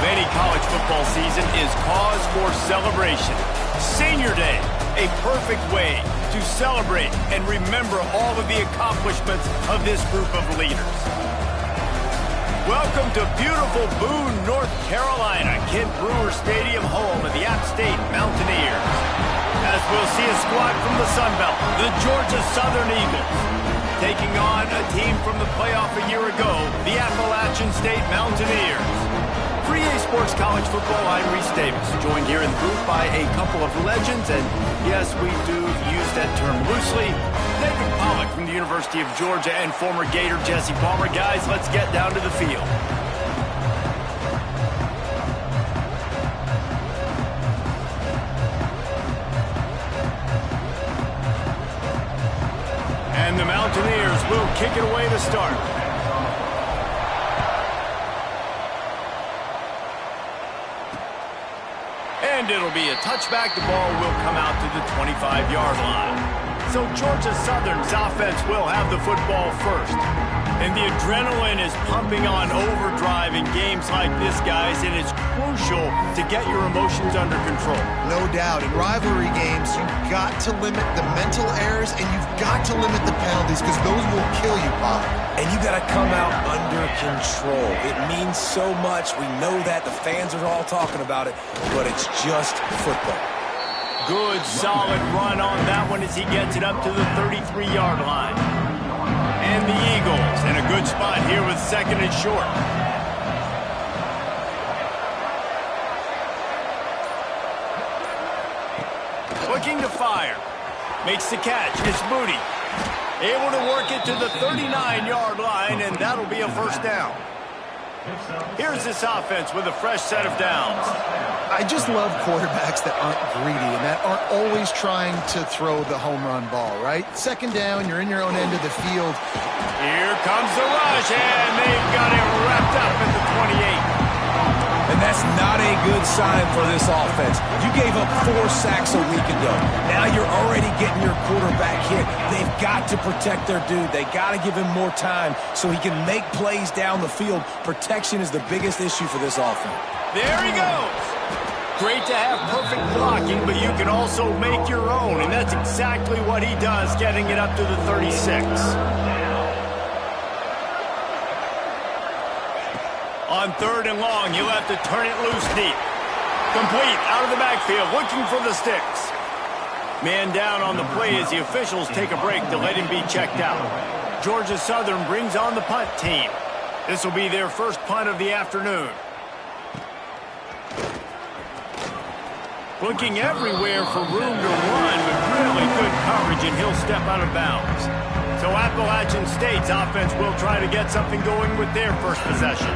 any college football season is cause for celebration. Senior Day, a perfect way to celebrate and remember all of the accomplishments of this group of leaders. Welcome to beautiful Boone, North Carolina, Kent Brewer Stadium, home of the App State Mountaineers. As we'll see a squad from the Sun Belt, the Georgia Southern Eagles, taking on a team from the playoff a year ago, the Appalachian State Mountaineers. For EA Sports College Football, I'm Reese Davis, joined here in the booth by a couple of legends, and yes, we do use that term loosely. David Pollock from the University of Georgia and former Gator Jesse Palmer. Guys, let's get down to the field. And the Mountaineers will kick it away to start. And it'll be a touchback. The ball will come out to the 25-yard line. So Georgia Southern's offense will have the football first. And the adrenaline is pumping on overdrive in games like this, guys, and it's crucial to get your emotions under control. No doubt. In rivalry games, you've got to limit the mental errors and you've got to limit the penalties because those will kill you, Bob. And you got to come out under control. It means so much. We know that. The fans are all talking about it, but it's just football. Good, solid run on that one as he gets it up to the 33-yard line. And the Eagles in a good spot here with second and short. Looking to fire. Makes the catch. It's Moody. Able to work it to the 39-yard line, and that'll be a first down. Here's this offense with a fresh set of downs. I just love quarterbacks that aren't greedy and that aren't always trying to throw the home run ball, right? Second down, you're in your own end of the field. Here comes the rush, and they've got it wrapped up at the 28. And that's not a good sign for this offense. You gave up 4 sacks a week ago. Now you're already getting your quarterback hit. They've got to protect their dude. They got to give him more time so he can make plays down the field. Protection is the biggest issue for this offense. There he goes. Great to have perfect blocking, but you can also make your own, and that's exactly what he does, getting it up to the 36. On third and long, he'll have to turn it loose deep. Complete, out of the backfield, looking for the sticks. Man down on the play as the officials take a break to let him be checked out. Georgia Southern brings on the punt team. This will be their first punt of the afternoon. Looking everywhere for room to run, but really good coverage, and he'll step out of bounds. So Appalachian State's offense will try to get something going with their first possession.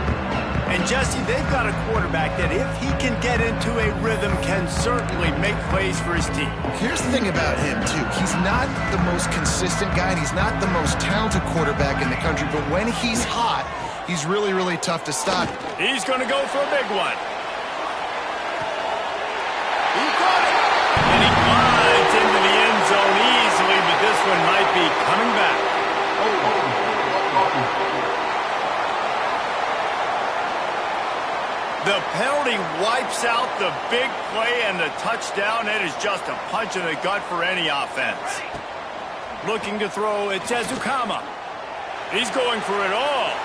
And Jesse, they've got a quarterback that if he can get into a rhythm can certainly make plays for his team. Here's the thing about him, too. He's not the most consistent guy, and he's not the most talented quarterback in the country, but when he's hot, he's really, really tough to stop. He's going to go for a big one. He caught it. And he glides into the end zone easily, but this one might be coming back. The penalty wipes out the big play and the touchdown. It is just a punch in the gut for any offense. Looking to throw, it's Ezukama. He's going for it all.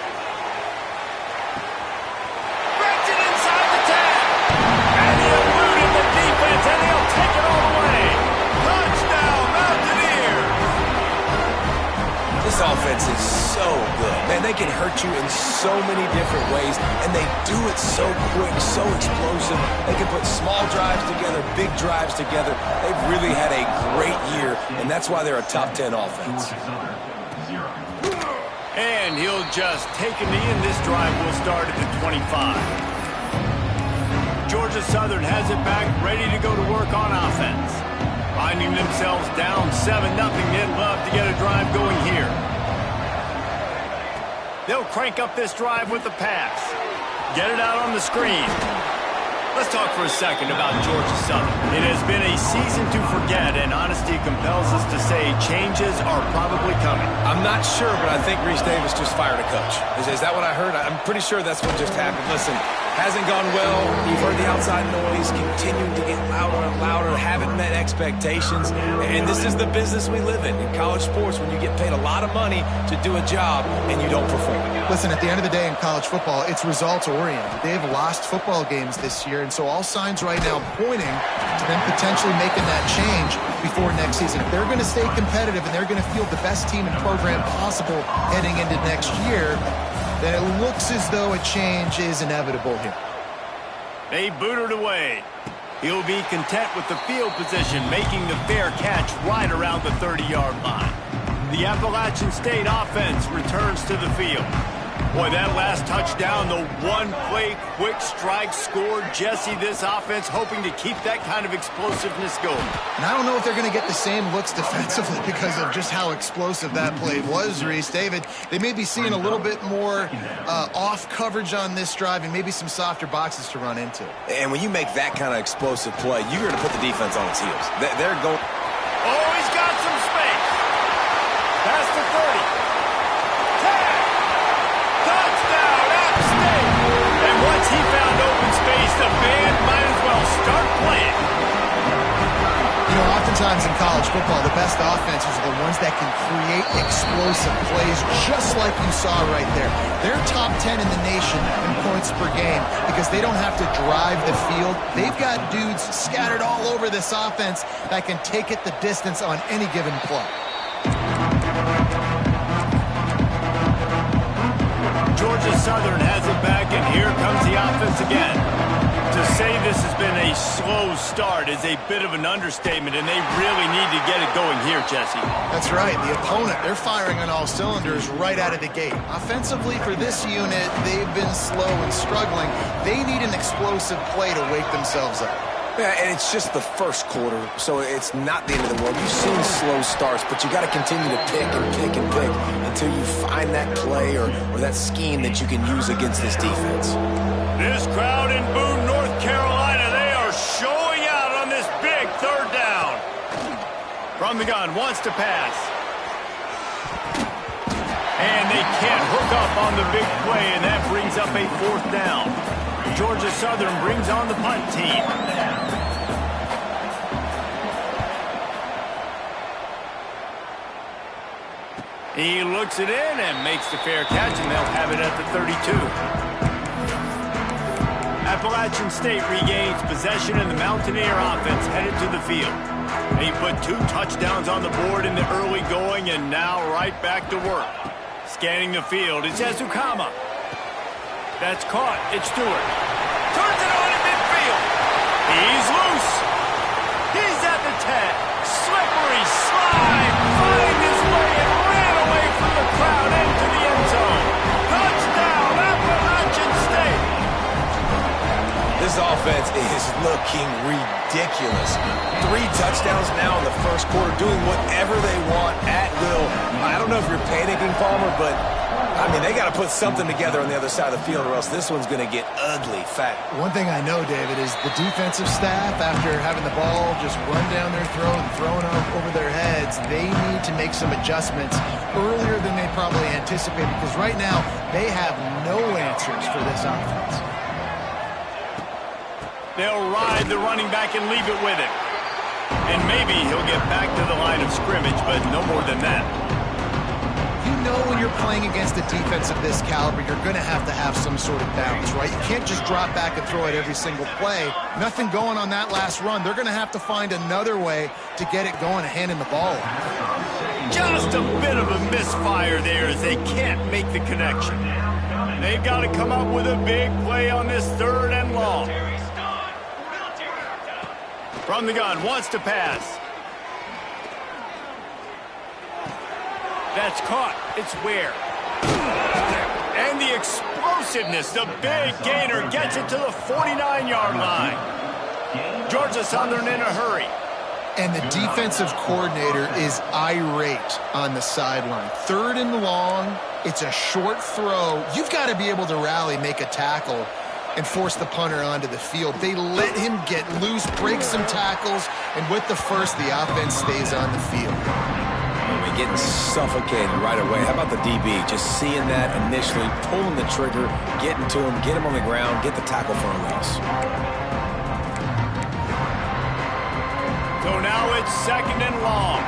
Breaks it inside the 10. And he eluded the defense, and he'll take it all the way. Touchdown, Mountaineers. This offense is so good. Man, they can hurt you in so many different ways, and they do it so quick, so explosive. They can put small drives together, big drives together. They've really had a great year, and that's why they're a top 10 offense. And he'll just take a knee, and this drive will start at the 25. Georgia Southern has it back, ready to go to work on offense. Finding themselves down 7-0, they'd love to get a drive going here. They'll crank up this drive with the pass. Get it out on the screen. Let's talk for a second about Georgia Southern. It has been a season to forget, and honesty compels us to say changes are probably coming. I'm not sure, but I think Reese Davis just fired a coach. Is that what I heard? I'm pretty sure that's what just happened. Listen, Hasn't gone well. You've heard the outside noise continuing to get louder and louder. Haven't met expectations. And this is the business we live in college sports, when you get paid a lot of money to do a job and you don't perform. Listen, at the end of the day in college football, it's results-oriented. They've lost football games this year, and so all signs right now pointing to them potentially making that change before next season. If they're going to stay competitive and they're going to field the best team and program possible heading into next year, then it looks as though a change is inevitable here. They booted away. He'll be content with the field position, making the fair catch right around the 30-yard line. The Appalachian State offense returns to the field. Boy, that last touchdown, the one-play quick strike scored. Jesse, this offense hoping to keep that kind of explosiveness going. And I don't know if they're going to get the same looks defensively because of just how explosive that play was, Reese. David, they may be seeing a little bit more off coverage on this drive and maybe some softer boxes to run into. And when you make that kind of explosive play, you're going to put the defense on its heels. They're going... Oh, he's got some space. Past the 30. Once he found open space, the band might as well start playing. You know, oftentimes in college football, the best offenses are the ones that can create explosive plays, just like you saw right there. They're top 10 in the nation in points per game because they don't have to drive the field. They've got dudes scattered all over this offense that can take it the distance on any given play. Georgia Southern has it back, and here comes the offense again. To say this has been a slow start is a bit of an understatement, and they really need to get it going here, Jesse. That's right. The opponent, they're firing on all cylinders right out of the gate. Offensively, for this unit, they've been slow and struggling. They need an explosive play to wake themselves up. Yeah, and it's just the first quarter, so it's not the end of the world. You've seen slow starts, but you got to continue to pick and pick and pick until you find that play or that scheme that you can use against this defense. This crowd in Boone, North Carolina, they are showing out on this big third down. From the gun, wants to pass. And they can't hook up on the big play, and that brings up a fourth down. Georgia Southern brings on the punt team. He looks it in and makes the fair catch, and they'll have it at the 32. Appalachian State regains possession, and the Mountaineer offense headed to the field. They put 2 touchdowns on the board in the early going, and now right back to work. Scanning the field, it's Ezukama. That's caught. It's Stewart. Turns it on in midfield. He's loose. He's at the 10. Slippery slide. Find his way and ran away from the crowd into the end zone. Touchdown, Appalachian State. This offense is looking ridiculous. 3 touchdowns now in the first quarter, doing whatever they want at will. I don't know if you're panicking, Palmer, but I mean, they got to put something together on the other side of the field, or else this one's going to get ugly fast. One thing I know, David, is the defensive staff, after having the ball just run down their throat and thrown over their heads, they need to make some adjustments earlier than they probably anticipated, because right now they have no answers for this offense. They'll ride the running back and leave it with him. And maybe he'll get back to the line of scrimmage, but no more than that. You know when you're playing against a defense of this caliber, you're going to have some sort of balance, right? You can't just drop back and throw it every single play. Nothing going on that last run. They're going to have to find another way to get it going and handing the ball off. Just a bit of a misfire there as they can't make the connection. They've got to come up with a big play on this 3rd and long. From the gun, wants to pass. That's caught. It's Ware. And the explosiveness, the big gainer gets it to the 49-yard line. Georgia Southern in a hurry. And the defensive coordinator is irate on the sideline. 3rd and long, it's a short throw. You've got to be able to rally, make a tackle, and force the punter onto the field. They let him get loose, break some tackles, and with the first, the offense stays on the field. We getting suffocated right away. How about the DB? Just seeing that initially, pulling the trigger, getting to him, get him on the ground, get the tackle for a loss. So now it's 2nd and long.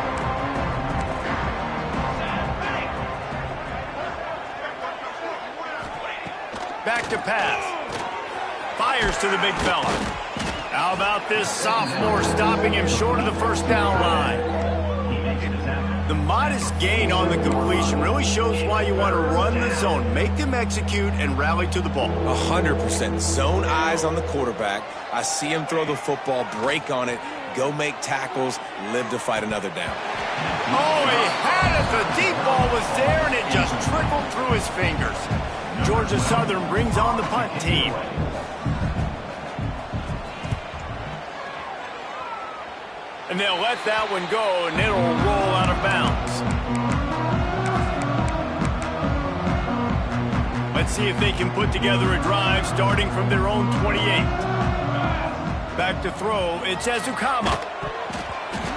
Back to pass. Fires to the big fella. How about this sophomore stopping him short of the first down line? The modest gain on the completion really shows why you want to run the zone. Make them execute and rally to the ball. 100%. Zone eyes on the quarterback. I see him throw the football, break on it, go make tackles, live to fight another down. Oh, he had it. The deep ball was there, and it just trickled through his fingers. Georgia Southern brings on the punt team. And they'll let that one go, and it'll roll out of bounds. Let's see if they can put together a drive starting from their own 28. Back to throw, it's Ezukama.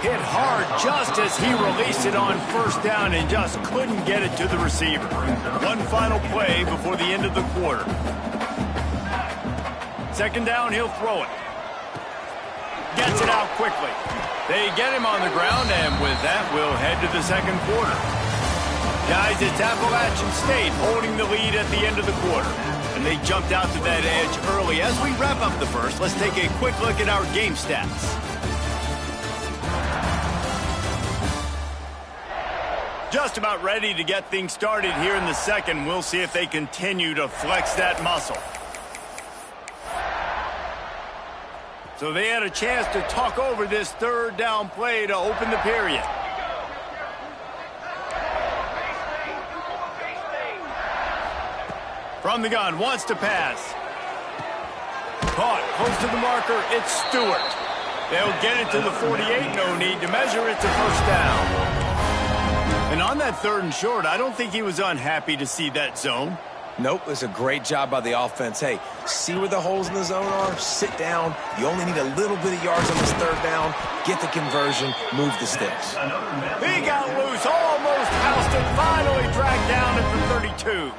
Hit hard just as he released it on first down and just couldn't get it to the receiver. One final play before the end of the quarter. 2nd down, he'll throw it. Gets it out quickly. They get him on the ground, and with that, we'll head to the 2nd quarter. Guys, it's Appalachian State holding the lead at the end of the quarter. And they jumped out to that edge early. As we wrap up the first, let's take a quick look at our game stats. Just about ready to get things started here in the 2nd. We'll see if they continue to flex that muscle. So they had a chance to talk over this 3rd down play to open the period. From the gun, wants to pass. Caught, close to the marker, it's Stewart. They'll get it to the 48, no need to measure it to first down. And on that 3rd and short, I don't think he was unhappy to see that zone. Nope, it's a great job by the offense. Hey, see where the holes in the zone are, sit down. You only need a little bit of yards on this 3rd down. Get the conversion, move the sticks. He got loose, almost housed it, finally dragged down at the 32.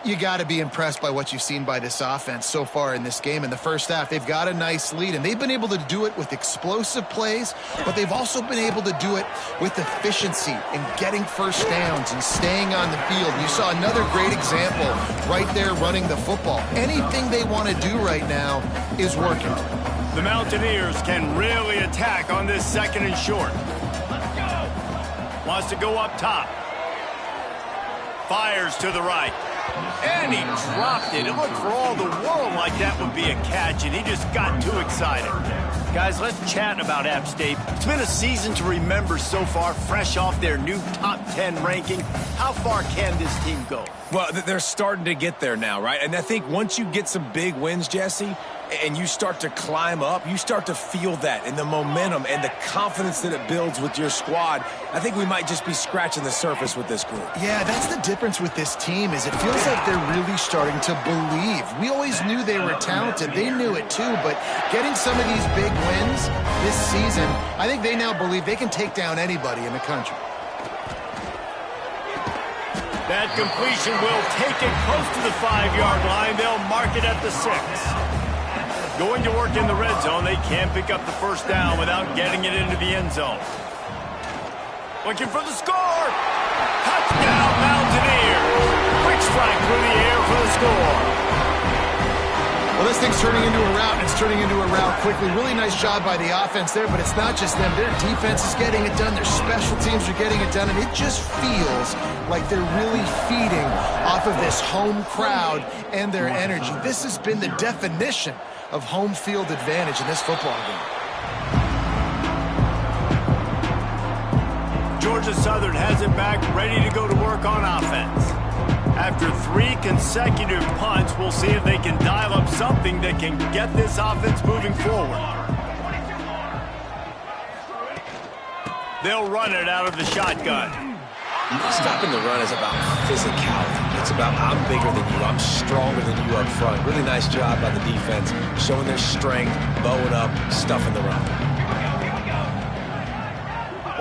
You got to be impressed by what you've seen by this offense so far in this game. In the first half, they've got a nice lead, and they've been able to do it with explosive plays, but they've also been able to do it with efficiency and getting first downs and staying on the field. You saw another great example right there running the football. Anything they want to do right now is working. The Mountaineers can really attack on this 2nd and short. Wants to go up top. Fires to the right. And he dropped it. It looked for all the world like that would be a catch, and he just got too excited. Guys, let's chat about App State. It's been a season to remember so far, fresh off their new top 10 ranking. How far can this team go? Well, they're starting to get there now, right? And I think once you get some big wins, Jesse, and you start to climb up, you start to feel that and the momentum and the confidence that it builds with your squad. I think we might just be scratching the surface with this group. Yeah, that's the difference with this team is it feels like they're really starting to believe. We always knew they were talented. They knew it too, but getting some of these big wins this season, I think they now believe they can take down anybody in the country. That completion will take it close to the 5-yard line. They'll mark it at the 6. Going to work in the red zone, they can't pick up the first down without getting it into the end zone. Looking for the score. Touchdown, Mountaineers. Quick strike through the air for the score. Well, this thing's turning into a rout, and it's turning into a rout quickly. Really nice job by the offense there, but it's not just them. Their defense is getting it done. Their special teams are getting it done, and it just feels like they're really feeding off of this home crowd and their energy. This has been the definition of home field advantage in this football game. Georgia Southern has it back, ready to go to work on offense. After 3 consecutive punts, we'll see if they can dial up something that can get this offense moving forward. They'll run it out of the shotgun. Stopping the run is about physicality. It's about I'm bigger than you, I'm stronger than you up front. Really nice job by the defense, showing their strength, bowing up, stuffing the run.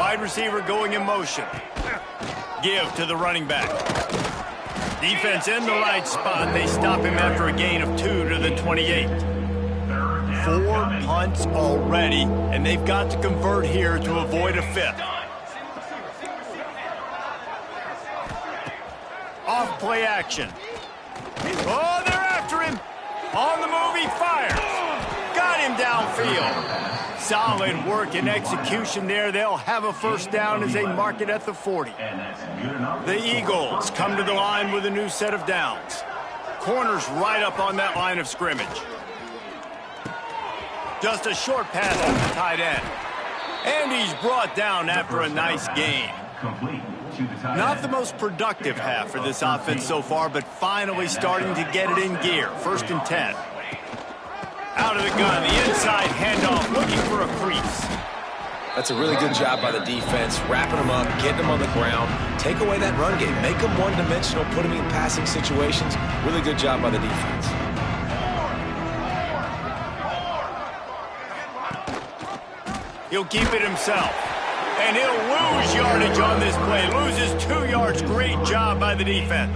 wide receiver going in motion. Give to the running back. Defense in the right spot. They stop him after a gain of 2 to the 28. 4 punts already, and they've got to convert here to avoid a 5th. Off play action. Oh, they're after him. On the move, he fires. Got him downfield. Solid work and execution there. They'll have a first down as they mark it at the 40. The Eagles come to the line with a new set of downs. Corners right up on that line of scrimmage. Just a short pass to the tight end. And he's brought down after a nice gain. Not the most productive half for this offense so far, but finally starting to get it in gear. 1st and 10. Out of the gun, the inside handoff, looking for a crease. That's a really good job by the defense, wrapping them up, getting them on the ground. Take away that run game, make them one-dimensional, put them in passing situations. Really good job by the defense. He'll keep it himself. And he'll lose yardage on this play. Loses 2 yards. Great job by the defense.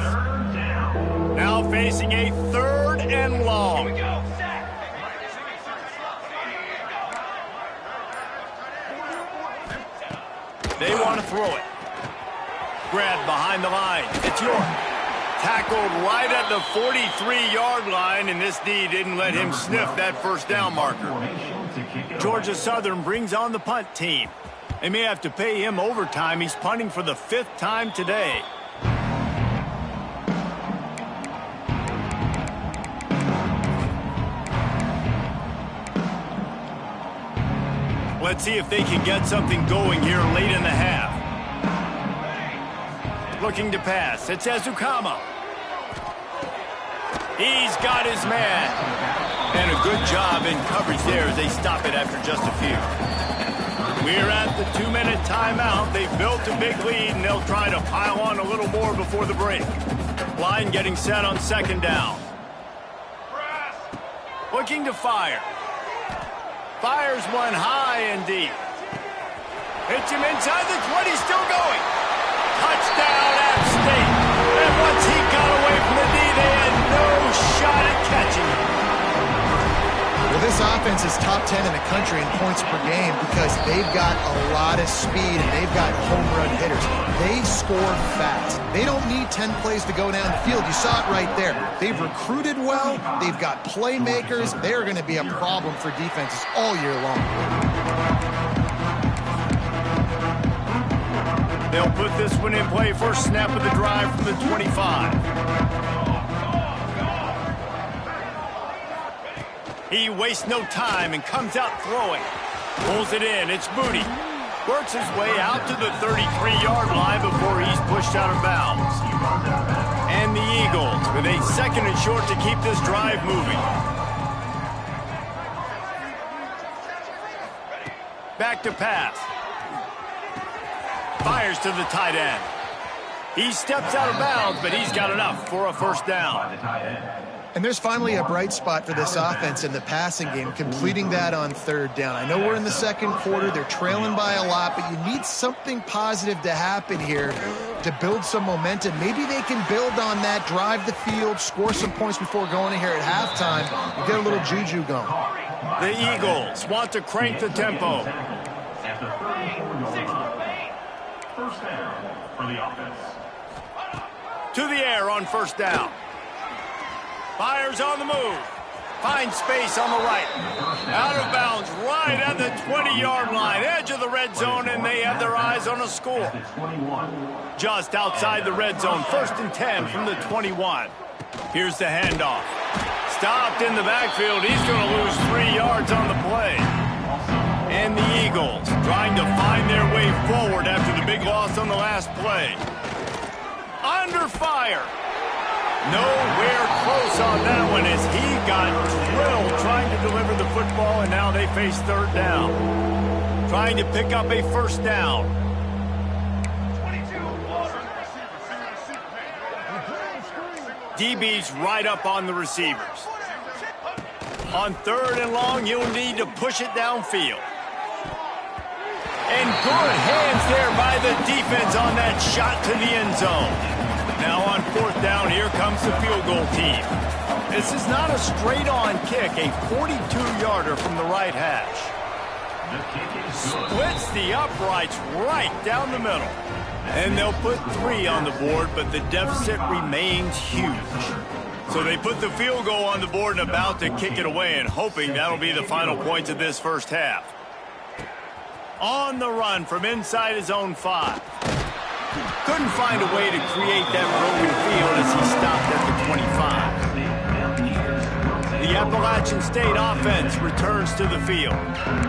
Now facing a 3rd and long. They want to throw it. Grabbed behind the line. It's York. Tackled right at the 43-yard line, and this D didn't let him sniff that first down marker. Georgia Southern brings on the punt team. They may have to pay him overtime. He's punting for the 5th time today. Let's see if they can get something going here late in the half. Looking to pass. It's Ezukama. He's got his man. And a good job in coverage there as they stop it after just a few. We're at the 2-minute timeout. They've built a big lead, and they'll try to pile on a little more before the break. Line getting set on 2nd down. Looking to fire. Fires one high and deep. Hits him inside the 20, still going. Touchdown, App State. And once he got away from the D, they had no shot at catching him. Well, this offense is top 10 in the country in points per game because they've got a lot of speed and they've got home run hitters. They score fast. They don't need 10 plays to go down the field. You saw it right there. They've recruited well. They've got playmakers. They're going to be a problem for defenses all year long. They'll put this one in play. First snap of the drive from the 25. He wastes no time and comes out throwing. Pulls it in. It's Moody. Works his way out to the 33-yard line before he's pushed out of bounds. And the Eagles with a 2nd and short to keep this drive moving. Back to pass. Fires to the tight end. He steps out of bounds, but he's got enough for a first down. And there's finally a bright spot for this offense in the passing game, completing that on 3rd down. I know we're in the 2nd quarter. They're trailing by a lot, but you need something positive to happen here to build some momentum. Maybe they can build on that, drive the field, score some points before going in here at halftime, and get a little juju going. The Eagles want to crank the tempo. First down for the offense. To the air on 1st down. Fires on the move. Finds space on the right. Out of bounds right at the 20-yard line. Edge of the red zone, and they have their eyes on a score. Just outside the red zone. 1st and 10 from the 21. Here's the handoff. Stopped in the backfield. He's going to lose 3 yards on the play. And the Eagles trying to find their way forward after the big loss on the last play. Under fire. Nowhere close on that one as he got drilled trying to deliver the football, and now they face 3rd down. Trying to pick up a first down. DB's right up on the receivers. On 3rd and long, you'll need to push it downfield. And good hands there by the defense on that shot to the end zone. Now on 4th down, here comes the field goal team. This is not a straight-on kick, a 42-yarder from the right hash. Splits the uprights right down the middle. And they'll put 3 on the board, but the deficit remains huge. So they put the field goal on the board and about to kick it away, and hoping that'll be the final points of this first half. On the run from inside his own 5. Couldn't find a way to create that broken field as he stopped at the 25. The Appalachian State offense returns to the field.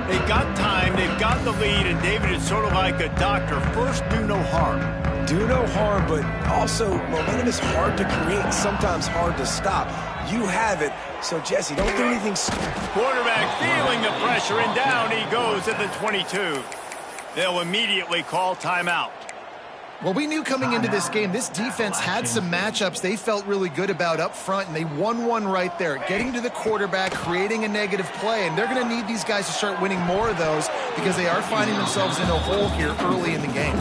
They've got time, they've got the lead, and David, is sort of like a doctor. First, do no harm. Do no harm, but also momentum is hard to create, sometimes hard to stop. You have it, so Jesse, don't do anything stupid. Quarterback feeling the pressure, and down he goes at the 22. They'll immediately call timeout. Well, we knew coming into this game, this defense had some matchups they felt really good about up front, and they won one right there, getting to the quarterback, creating a negative play, and they're going to need these guys to start winning more of those because they are finding themselves in a hole here early in the game.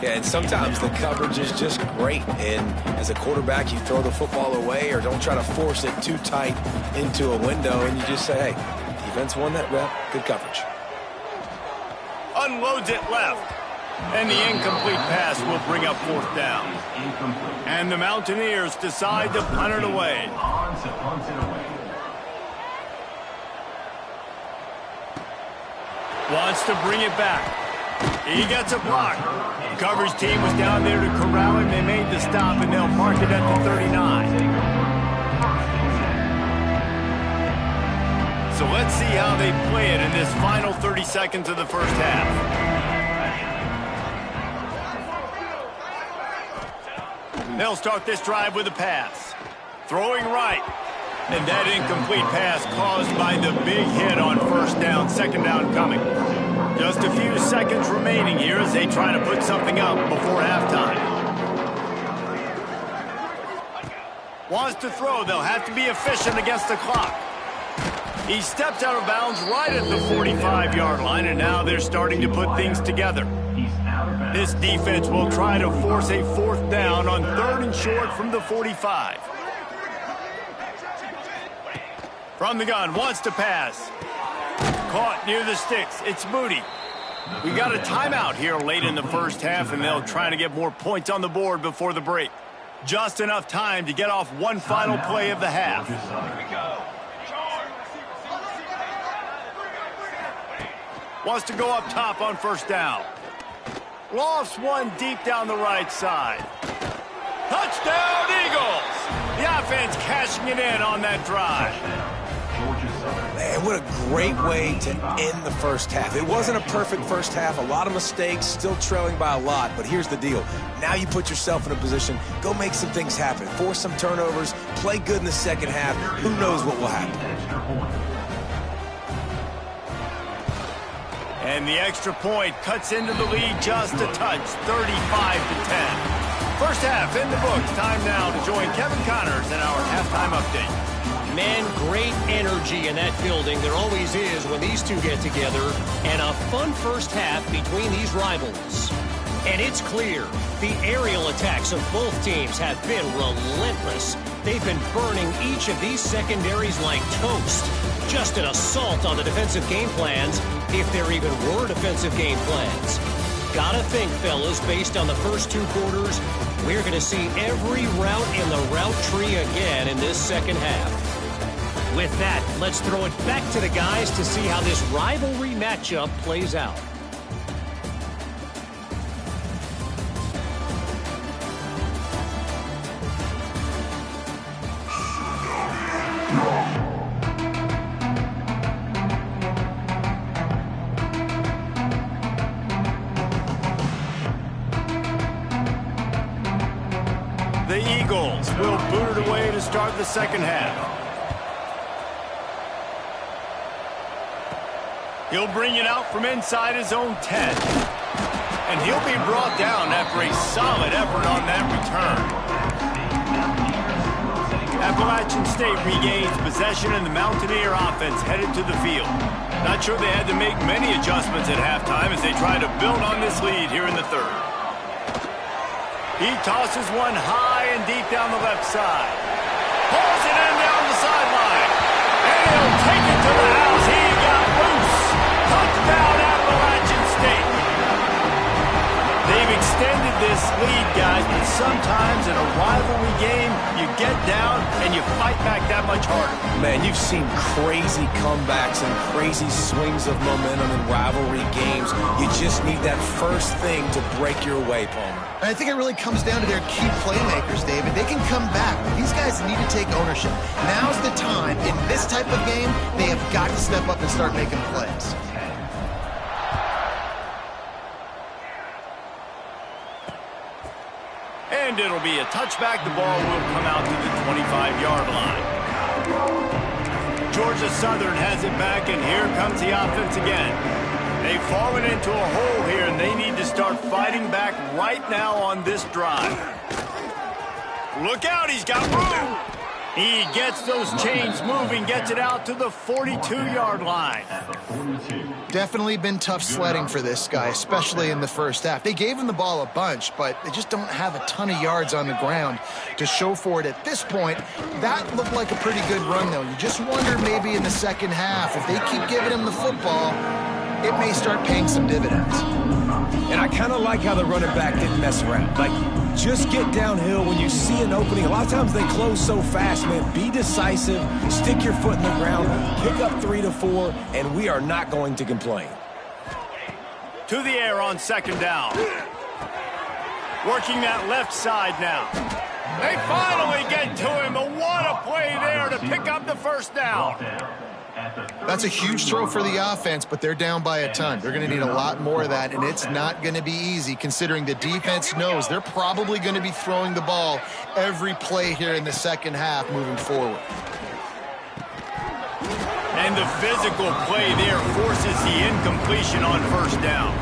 Yeah, and sometimes the coverage is just great, and as a quarterback, you throw the football away or don't try to force it too tight into a window, and you just say, hey, defense won that rep, good coverage. Unloads it left. And the incomplete pass will bring up 4th down. And the Mountaineers decide to punt it away. Wants to bring it back. He gets a block. Coverage team was down there to corral him. They made the stop, and they'll mark it at the 39. So let's see how they play it in this final 30 seconds of the first half. They'll start this drive with a pass. Throwing right. And that incomplete pass caused by the big hit on 1st down, 2nd down coming. Just a few seconds remaining here as they try to put something up before halftime. Wants to throw. They'll have to be efficient against the clock. He steps out of bounds right at the 45-yard line, and now they're starting to put things together. This defense will try to force a 4th down on 3rd and short from the 45. From the gun, wants to pass. Caught near the sticks. It's Moody. We got a timeout here late in the first half, and they'll try to get more points on the board before the break. Just enough time to get off one final play of the half. Wants to go up top on 1st down. Lofts one deep down the right side. Touchdown, Eagles! The offense cashing it in on that drive. Man, what a great way to end the first half. It wasn't a perfect first half, a lot of mistakes, still trailing by a lot, but here's the deal. Now you put yourself in a position, go make some things happen, force some turnovers, play good in the second half. Who knows what will happen? And the extra point cuts into the lead just a touch, 35-10. First half in the books. Time now to join Kevin Connors in our halftime update. Man, great energy in that building. There always is when these two get together. And a fun first half between these rivals. And it's clear the aerial attacks of both teams have been relentless. They've been burning each of these secondaries like toast. Just an assault on the defensive game plans, if there even were defensive game plans. Gotta think, fellas, based on the first 2 quarters, we're going to see every route in the route tree again in this second half. With that, let's throw it back to the guys to see how this rivalry matchup plays out. The Eagles will boot it away to start the second half. He'll bring it out from inside his own 10. And he'll be brought down after a solid effort on that return. Appalachian State regains possession and the Mountaineer offense headed to the field. Not sure they had to make many adjustments at halftime as they try to build on this lead here in the third. He tosses one high and deep down the left side. Pulls it in down the sideline. And he'll take it to the house. He got loose. Touchdown Appalachian State. They've extended this lead, guys, but sometimes in a rivalry game, you get down and you fight back that much harder. Man, you've seen crazy comebacks and crazy swings of momentum in rivalry games. You just need that first thing to break your way, Palmer. I think it really comes down to their key playmakers, David. They can come back, but these guys need to take ownership. Now's the time. In this type of game, they have got to step up and start making plays. And it'll be a touchback. The ball will come out to the 25-yard line. Georgia Southern has it back, and here comes the offense again. They've fallen into a hole here, and they need to start fighting back right now on this drive. Look out, he's got room. He gets those chains moving, gets it out to the 42-yard line. Definitely been tough sledding for this guy, especially in the first half. They gave him the ball a bunch, but they just don't have a ton of yards on the ground to show for it at this point. That looked like a pretty good run, though. You just wonder maybe in the second half, if they keep giving him the football, it may start paying some dividends. And I kind of like how the running back didn't mess around. Like, just get downhill when you see an opening. A lot of times they close so fast, man. Be decisive, stick your foot in the ground, pick up 3 to 4, and we are not going to complain. To the air on second down. Working that left side now. They finally get to him, but what a play there to pick up the first down. That's a huge throw for the offense, but they're down by a ton. They're going to need a lot more of that, and it's not going to be easy considering the defense knows they're probably going to be throwing the ball every play here in the second half moving forward. And the physical play there forces the incompletion on first down.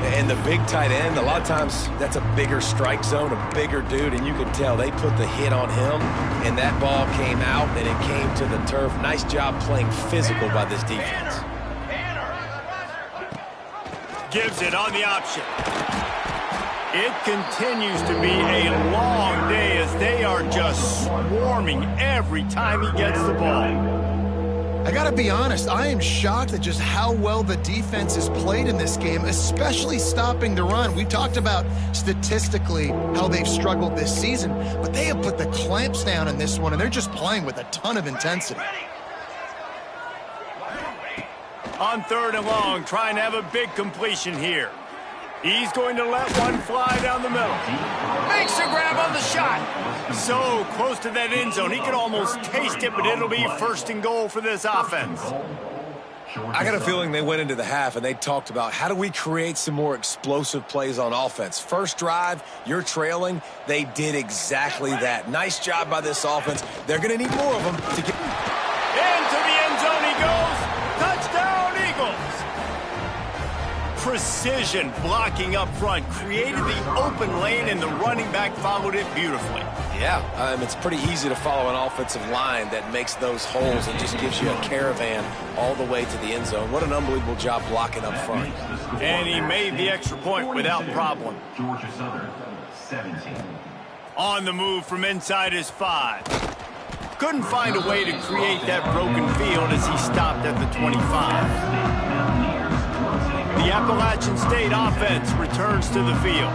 And the big tight end, a lot of times that's a bigger strike zone, a bigger dude, and you can tell they put the hit on him, and that ball came out, and it came to the turf. Nice job playing physical by this defense. Gives it on the option. It continues to be a long day as they are just swarming every time he gets the ball. I gotta be honest, I am shocked at just how well the defense has played in this game, especially stopping the run. We talked about statistically how they've struggled this season, but they have put the clamps down in this one, and they're just playing with a ton of intensity. On third and long, trying to have a big completion here. He's going to let one fly down the middle. Makes a grab on the shot. So close to that end zone, he could almost taste it, but it'll be first and goal for this offense. I got a feeling they went into the half and they talked about how do we create some more explosive plays on offense. First drive, you're trailing. They did exactly that. Nice job by this offense. They're going to need more of them to get... Into the end zone he goes. Touchdown, Eagles. Precision blocking up front created the open lane, and the running back followed it beautifully. Yeah, it's pretty easy to follow an offensive line that makes those holes and just gives you a caravan all the way to the end zone. What an unbelievable job blocking up front. And he made the extra point without problem. Georgia Southern, 17. On the move from inside his 5. Couldn't find a way to create that broken field as he stopped at the 25. The Appalachian State offense returns to the field.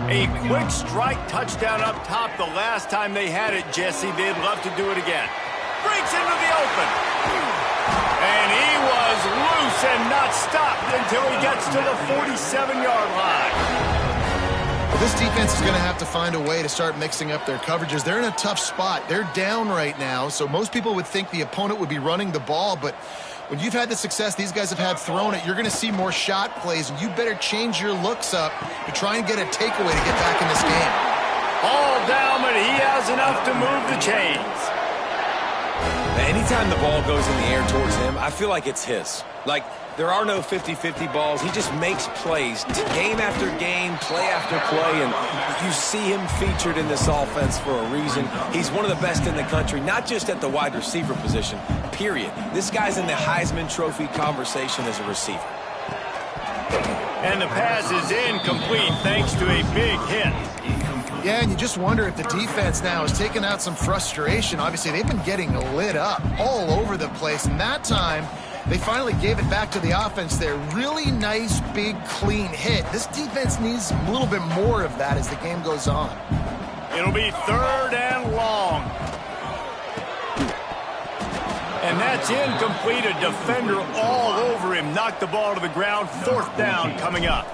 A quick strike touchdown up top the last time they had it, Jesse. They'd love to do it again. Breaks into the open. And he was loose and not stopped until he gets to the 47-yard line. Well, this defense is going to have to find a way to start mixing up their coverages. They're in a tough spot. They're down right now, so most people would think the opponent would be running the ball, but when you've had the success these guys have had throwing it, you're going to see more shot plays, and you better change your looks up to try and get a takeaway to get back in this game. All down, but he has enough to move the chains. Anytime the ball goes in the air towards him, I feel like it's his. Like, there are no 50-50 balls. He just makes plays, game after game, play after play, and you see him featured in this offense for a reason. He's one of the best in the country, not just at the wide receiver position, period. This guy's in the Heisman Trophy conversation as a receiver. And the pass is incomplete thanks to a big hit. Yeah, and you just wonder if the defense now is taking out some frustration. Obviously, they've been getting lit up all over the place, and that time they finally gave it back to the offense there. Really nice, big, clean hit. This defense needs a little bit more of that as the game goes on. It'll be 3rd and long. And that's incomplete. A defender all over him. Knocked the ball to the ground. 4th down coming up.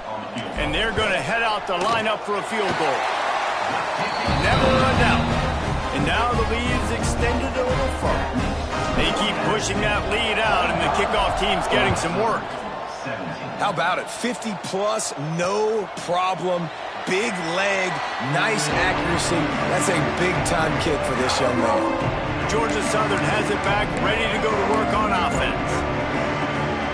And they're going to head out to line up for a field goal. Never run out. And now the lead's extended a little further. They keep pushing that lead out, and the kickoff team's getting some work. How about it? 50-plus, no problem. Big leg, nice accuracy. That's a big-time kick for this young man. Georgia Southern has it back, ready to go to work on offense.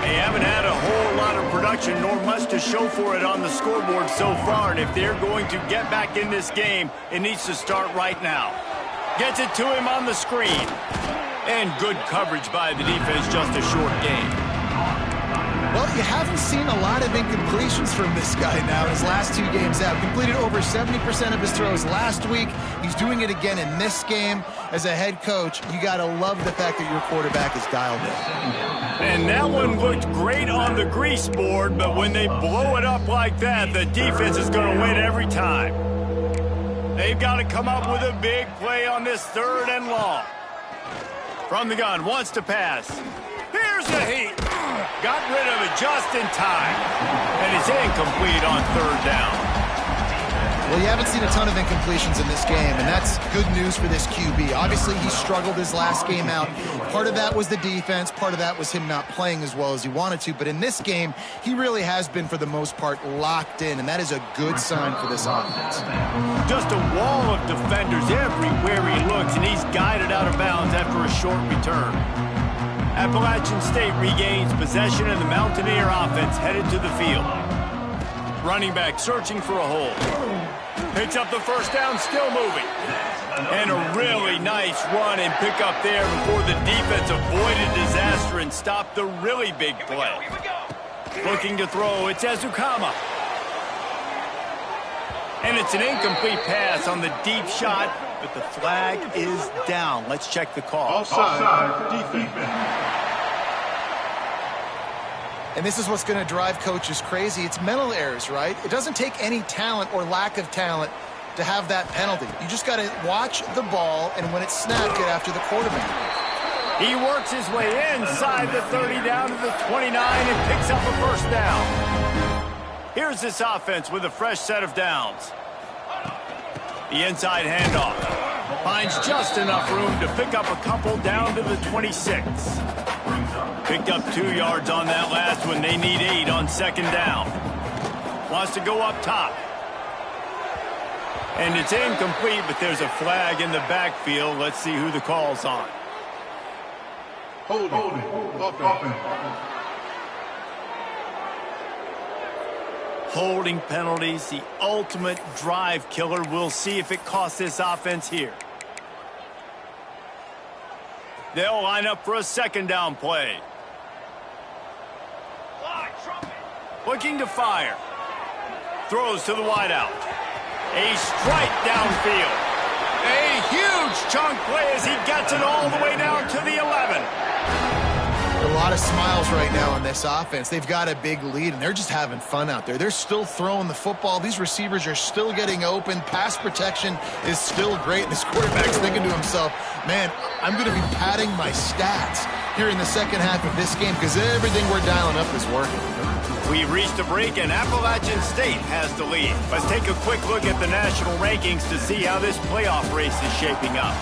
They haven't had a whole lot of production, nor much to show for it on the scoreboard so far, and if they're going to get back in this game, it needs to start right now. Gets it to him on the screen. And good coverage by the defense, just a short game. Well, you haven't seen a lot of incompletions from this guy now his last 2 games out. Completed over 70% of his throws last week. He's doing it again in this game. As a head coach, you got to love the fact that your quarterback is dialed in. And that one looked great on the grease board, but when they blow it up like that, the defense is going to win every time. They've got to come up with a big play on this 3rd and long. From the gun, wants to pass. Here's the heat. Got rid of it just in time. And it's incomplete on 3rd down. Well, you haven't seen a ton of incompletions in this game, and that's good news for this QB. Obviously, he struggled his last game out. Part of that was the defense. Part of that was him not playing as well as he wanted to. But in this game, he really has been, for the most part, locked in, and that is a good sign for this offense. Just a wall of defenders everywhere he looks, and he's guided out of bounds after a short return. Appalachian State regains possession, and the Mountaineer offense headed to the field. Running back searching for a hole. Picks up the 1st down, still moving. And a really nice run and pick up there before the defense avoided disaster and stopped the really big play. Looking to throw, it's Ezukama. And it's an incomplete pass on the deep shot, but the flag is down. Let's check the call. Offside, defense. And this is what's going to drive coaches crazy. It's mental errors, right? It doesn't take any talent or lack of talent to have that penalty. You just got to watch the ball, and when it's snapped, get after the quarterback. He works his way inside the 30 down to the 29 and picks up a 1st down. Here's this offense with a fresh set of downs. The inside handoff. Finds just enough room to pick up a couple down to the 26. Picked up 2 yards on that last one. They need 8 on 2nd down. Wants to go up top. And it's incomplete, but there's a flag in the backfield. Let's see who the call's on. Holding. Holding penalties, the ultimate drive killer. We'll see if it costs this offense here. They'll line up for a 2nd down play. Looking to fire. Throws to the wideout. A strike downfield. A huge chunk play as he gets it all the way down to the 11. A lot of smiles right now on this offense. They've got a big lead, and they're just having fun out there. They're still throwing the football. These receivers are still getting open. Pass protection is still great, and this quarterback's thinking to himself, man, I'm going to be padding my stats here in the 2nd half of this game because everything we're dialing up is working. We've reached a break, and Appalachian State has the lead. Let's take a quick look at the national rankings to see how this playoff race is shaping up.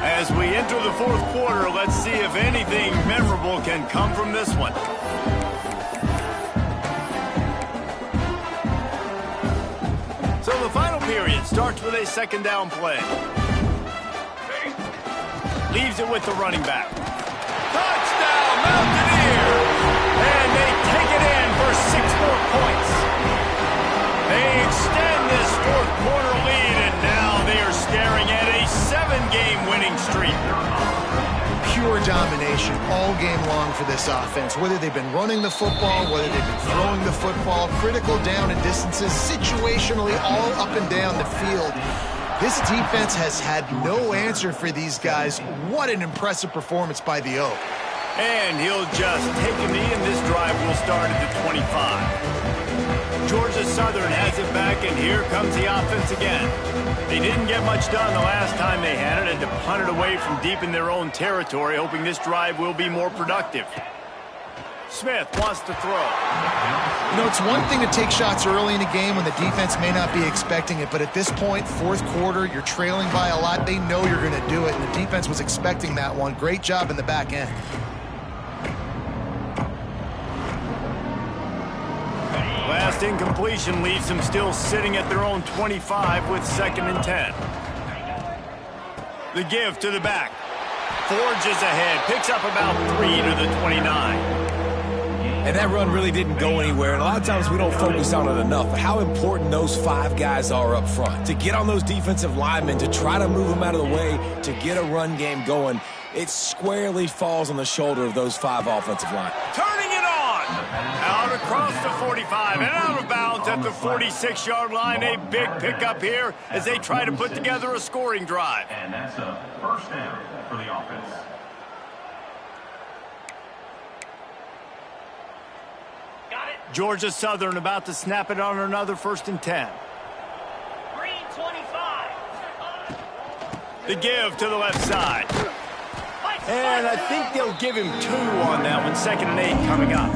As we enter the 4th quarter, let's see if anything memorable can come from this one. So the final period starts with a second down play. Leaves it with the running back. Touchdown, Mountaineers! And they take it in for 6 more points. They extend this fourth quarter lead, and now they are staring at a 7-game winning streak. Pure domination all game long for this offense. Whether they've been running the football, whether they've been throwing the football, critical down and distances, situationally all up and down the field. This defense has had no answer for these guys. What an impressive performance by the Oak. And he'll just take a knee, and this drive will start at the 25. Georgia Southern has it back, and here comes the offense again. They didn't get much done the last time they had it, and to punt it away from deep in their own territory, hoping this drive will be more productive. Smith wants to throw. You know, it's one thing to take shots early in a game when the defense may not be expecting it, but at this point, fourth quarter, you're trailing by a lot. They know you're going to do it, and the defense was expecting that one. Great job in the back end. Last incompletion leaves them still sitting at their own 25 with 2nd and 10. The give to the back. Forges ahead, picks up about 3 to the 29. And that run really didn't go anywhere. And a lot of times we don't focus on it enough, but how important those 5 guys are up front. To get on those defensive linemen, to try to move them out of the way, to get a run game going, it squarely falls on the shoulder of those 5 offensive line. Turning it on! Out across the 45 and out of bounds at the 46-yard line. A big pickup here as they try to put together a scoring drive. And that's a first down for the offense. Georgia Southern about to snap it on another 1st and 10. Green 25. The give to the left side. And I think they'll give him 2 on that one. 2nd and 8 coming up.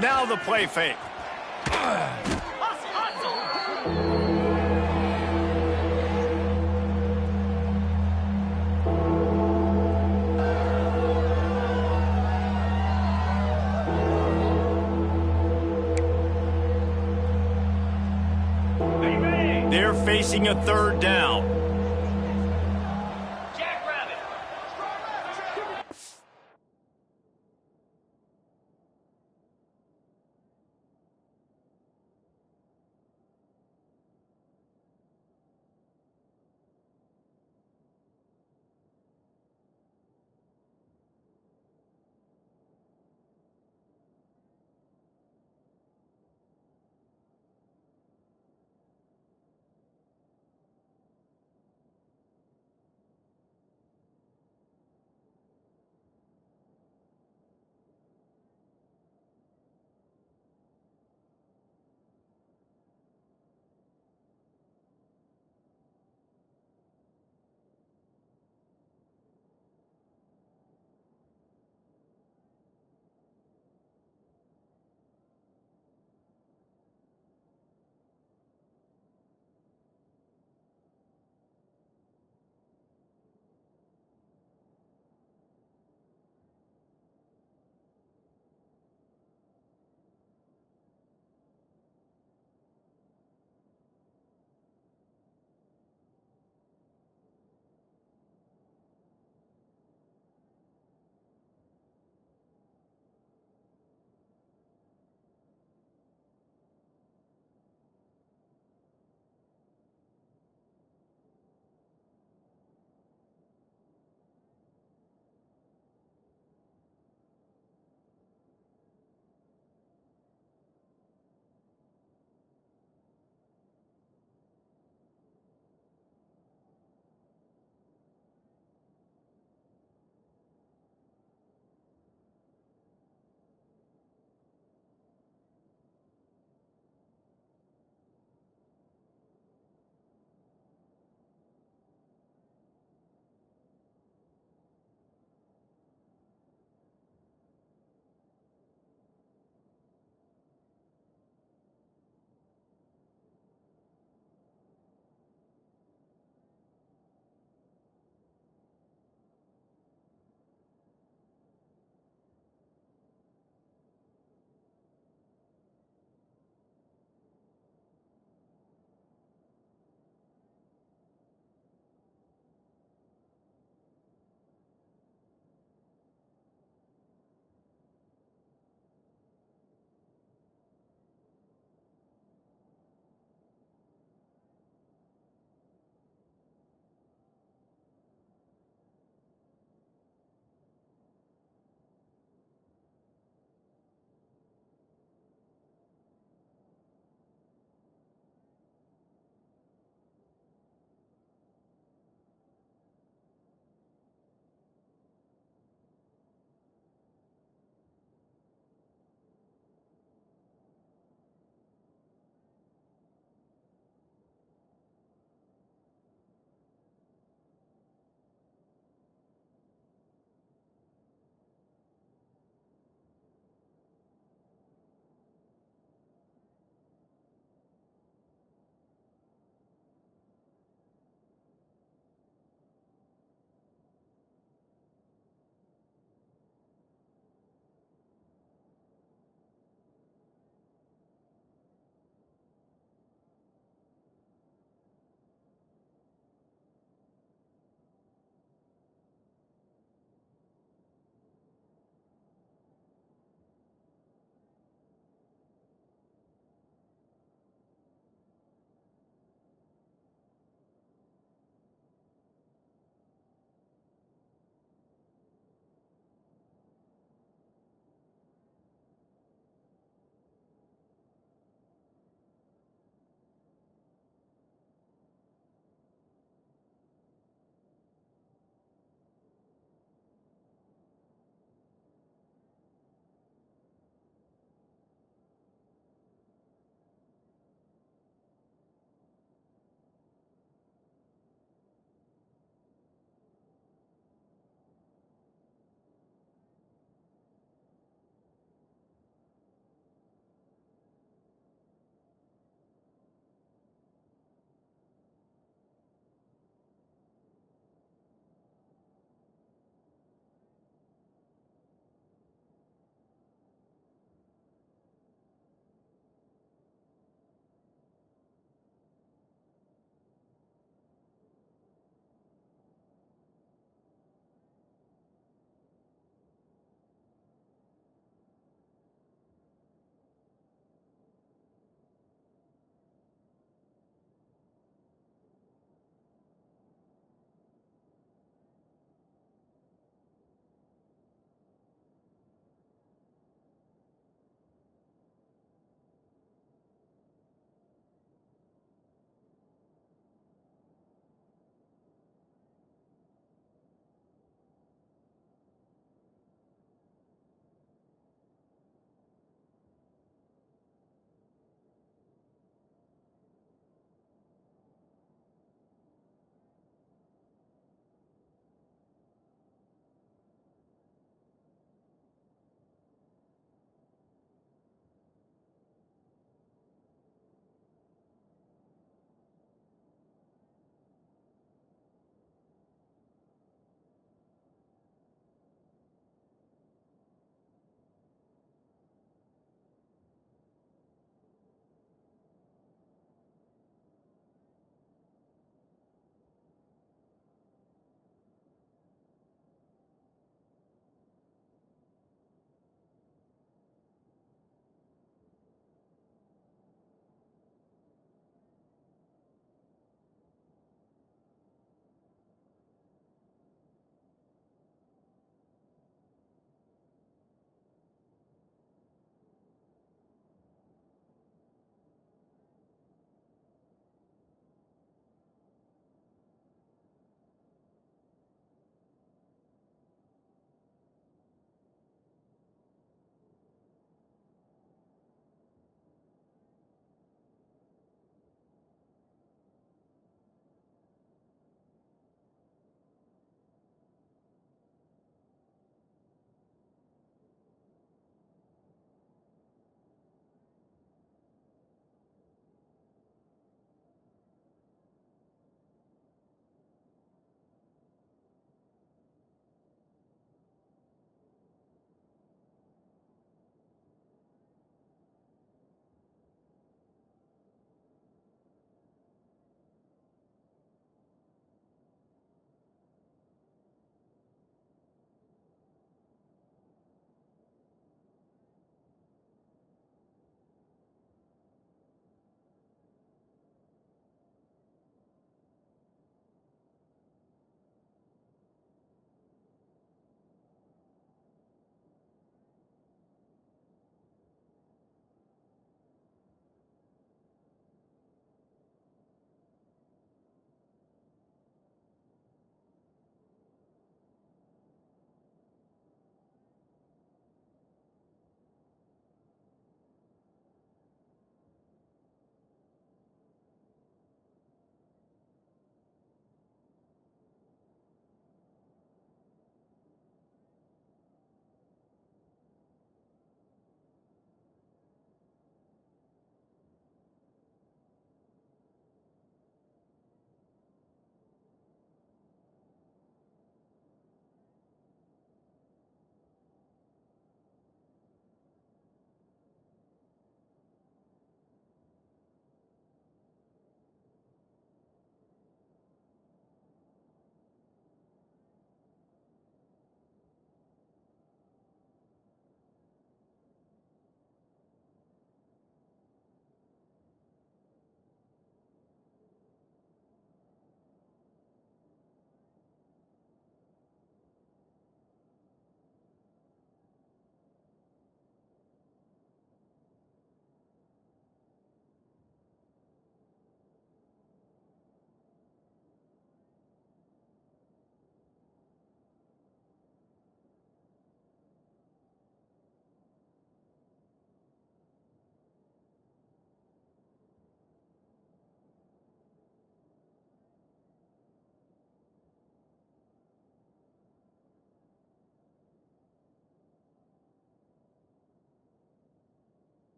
Now the play fake. They're facing a 3rd down.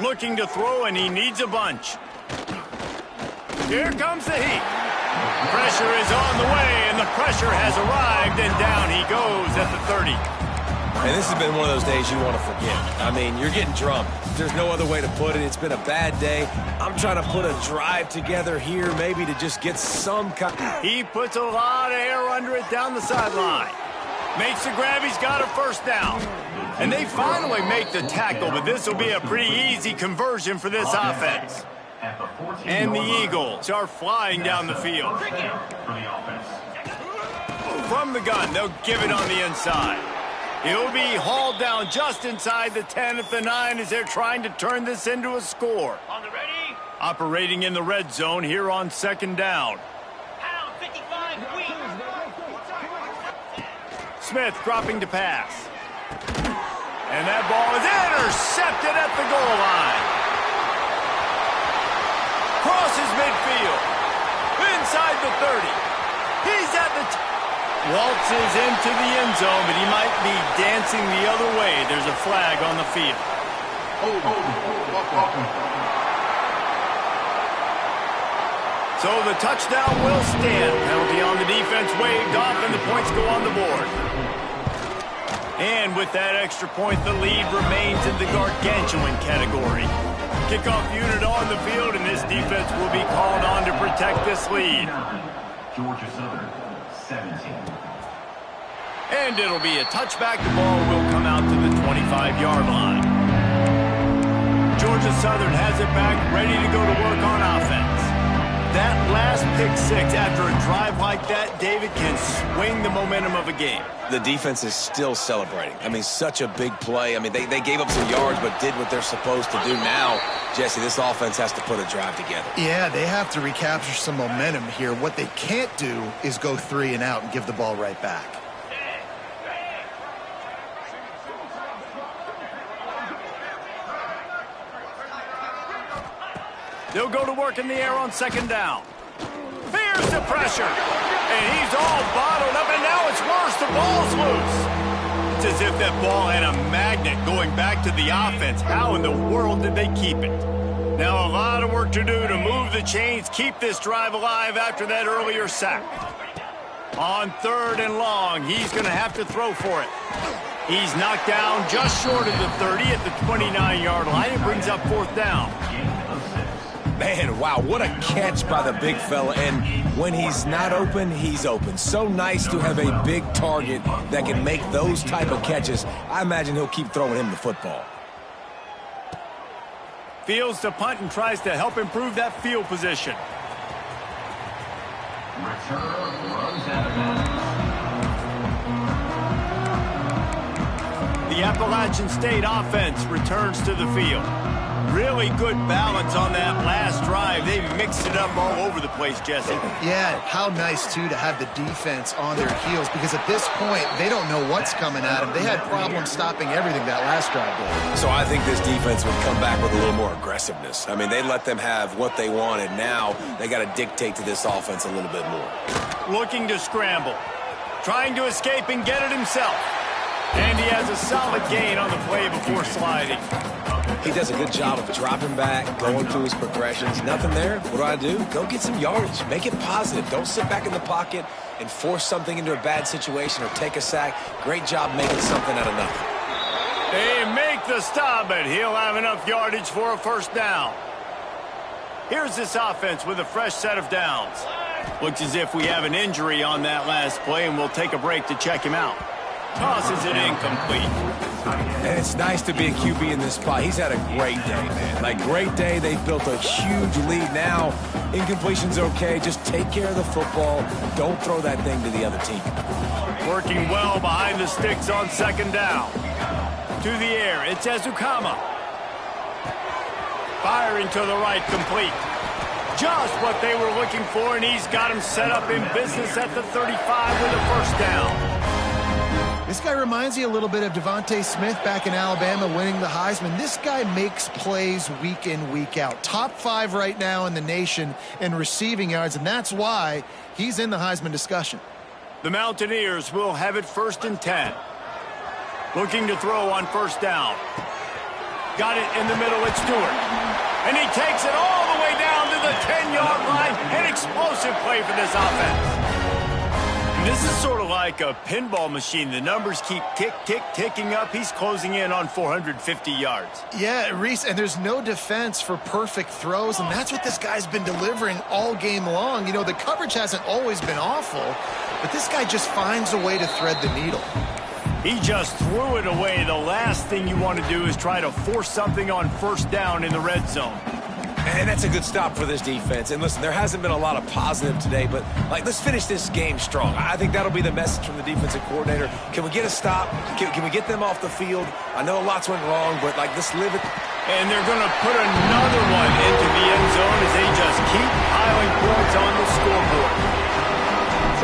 looking to throw, and he needs a bunch. Here comes the heat. Pressure is on the way, and the pressure has arrived, and down he goes at the 30. And this has been one of those days you want to forget. I mean, you're getting drummed. There's no other way to put it. It's been a bad day. I'm trying to put a drive together here, maybe to just get some kind. He puts a lot of air under it down the sideline. Makes the grab. He's got a first down. And they finally make the tackle, but this will be a pretty easy conversion for this offense. And the Eagles are flying down the field. From the gun, they'll give it on the inside. He'll be hauled down just inside the 10 at the 9 as they're trying to turn this into a score. On the ready. Operating in the red zone here on second down. Pound 55, weak. Smith dropping to pass. And that ball is intercepted at the goal line. Crosses midfield. Inside the 30. He's at the... Waltzes into the end zone, but he might be dancing the other way. There's a flag on the field. So the touchdown will stand. Penalty on the defense waved off, and the points go on the board. And with that extra point, the lead remains in the gargantuan category. Kickoff unit on the field, and this defense will be called on to protect this lead. Georgia Southern, 17. And it'll be a touchback. The ball will come out to the 25-yard line. Georgia Southern has it back, ready to go to work on offense. That last pick six after a drive like that, David, can swing the momentum of a game. The defense is still celebrating. I mean, such a big play. I mean, they gave up some yards but did what they're supposed to do. Now, Jesse, this offense has to put a drive together. Yeah, they have to recapture some momentum here. What they can't do is go 3 and out and give the ball right back. They'll go to work in the air on second down. Fears the pressure. And he's all bottled up, and now it's worse. The ball's loose. It's as if that ball had a magnet going back to the offense. How in the world did they keep it? Now a lot of work to do to move the chains, keep this drive alive after that earlier sack. On third and long, he's going to have to throw for it. He's knocked down just short of the 30 at the 29-yard line. It brings up fourth down. Man, wow, what a catch by the big fella. And when he's not open, he's open. So nice to have a big target that can make those type of catches. I imagine he'll keep throwing him the football. Fields to punt and tries to help improve that field position. The Appalachian State offense returns to the field. Really good balance on that last drive. They mixed it up all over the place, Jesse. Yeah, how nice, too, to have the defense on their heels, because at this point, they don't know what's coming at them. They had problems stopping everything that last drive did. So I think this defense would come back with a little more aggressiveness. I mean, they let them have what they wanted. Now they got to dictate to this offense a little bit more. Looking to scramble. Trying to escape and get it himself. And he has a solid gain on the play before sliding. He does a good job of dropping back, going through his progressions. Nothing there. What do? Go get some yardage. Make it positive. Don't sit back in the pocket and force something into a bad situation or take a sack. Great job making something out of nothing. They make the stop, but he'll have enough yardage for a first down. Here's this offense with a fresh set of downs. Looks as if we have an injury on that last play, and we'll take a break to check him out. Tosses it incomplete. And it's nice to be a QB in this spot. He's had a great day, man. Like, great day. They've built a huge lead now. Incompletion's okay. Just take care of the football. Don't throw that thing to the other team. Working well behind the sticks on second down. To the air, it's Ezukama. Firing to the right, complete. Just what they were looking for, and he's got him set up in business at the 35 with a first down. This guy reminds you a little bit of Devontae Smith back in Alabama winning the Heisman. This guy makes plays week in, week out. Top 5 right now in the nation in receiving yards, and that's why he's in the Heisman discussion. The Mountaineers will have it 1st and 10. Looking to throw on first down. Got it in the middle with Stewart. And he takes it all the way down to the 10-yard line. An explosive play for this offense. This is sort of like a pinball machine. The numbers keep ticking up. He's closing in on 450 yards. Yeah, Reese, and there's no defense for perfect throws, and that's what this guy's been delivering all game long. You know, the coverage hasn't always been awful, but this guy just finds a way to thread the needle. He just threw it away. The last thing you want to do is try to force something on first down in the red zone. And that's a good stop for this defense. And listen, there hasn't been a lot of positive today, but let's finish this game strong. I think that'll be the message from the defensive coordinator. Can we get a stop? Can we get them off the field? I know lots went wrong, but let's live it. And they're going to put another one into the end zone as they just keep piling points on the scoreboard.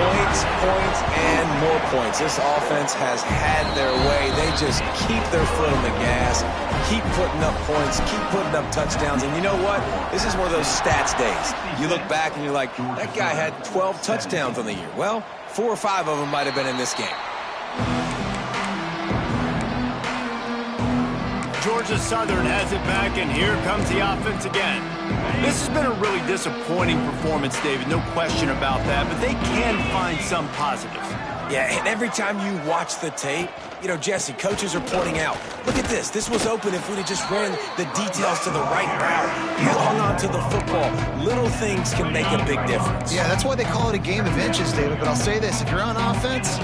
Points, and more points. This offense has had their way. They just keep their foot on the gas, keep putting up points, keep putting up touchdowns. And you know what? This is one of those stats days. You look back and you're like, that guy had 12 touchdowns on the year. Well, 4 or 5 of them might have been in this game. Georgia Southern has it back, and here comes the offense again. This has been a really disappointing performance, David, no question about that, but they can find some positives. Yeah, and every time you watch the tape, Jesse, coaches are pointing out, look at this. This was open if we'd have just ran the details to the right route, hung on to the football. Little things can make a big difference. Yeah, that's why they call it a game of inches, David, but I'll say this. If you're on offense,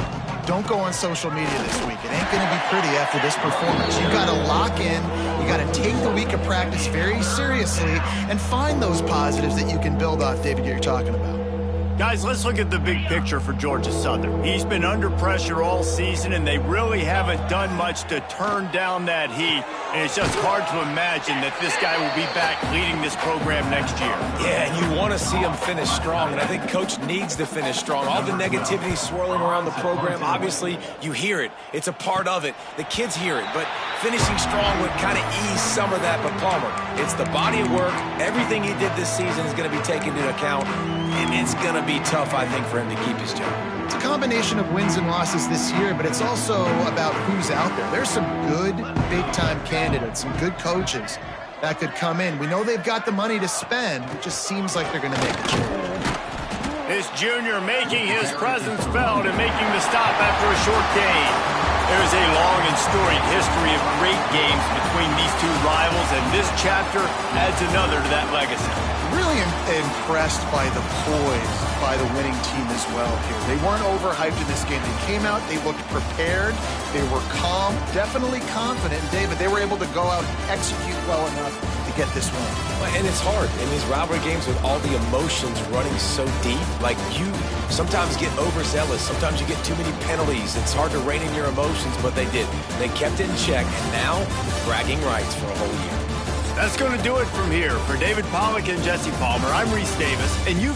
don't go on social media this week. It ain't going to be pretty after this performance. You got to lock in. You got to take the week of practice very seriously and find those positives that you can build off, David, you're talking about. Guys, let's look at the big picture for Georgia Southern. He's been under pressure all season, and they really haven't done much to turn down that heat. And it's just hard to imagine that this guy will be back leading this program next year. Yeah, and you want to see him finish strong, and I think Coach needs to finish strong. All the negativity swirling around the program, obviously, you hear it. It's a part of it. The kids hear it, but finishing strong would kind of ease some of that. But Palmer, it's the body of work. Everything he did this season is going to be taken into account, and it's going to be tough, I think, for him to keep his job. It's a combination of wins and losses this year, but it's also about who's out there. There's some good big-time candidates, some good coaches that could come in. We know they've got the money to spend. It just seems like they're going to make a change. This junior making his presence felt and making the stop after a short gain. There's a long and storied history of great games between these two rivals, and this chapter adds another to that legacy. Really impressed by the poise by the winning team as well here. They weren't overhyped in this game. They came out, they looked prepared, they were calm, definitely confident. And David, they were able to go out and execute well enough to get this win. And it's hard in these rivalry games with all the emotions running so deep. You sometimes get overzealous. Sometimes you get too many penalties. It's hard to rein in your emotions, but they did. They kept it in check, and now bragging rights for a whole year. That's going to do it from here. For David Pollack and Jesse Palmer, I'm Reese Davis, and you've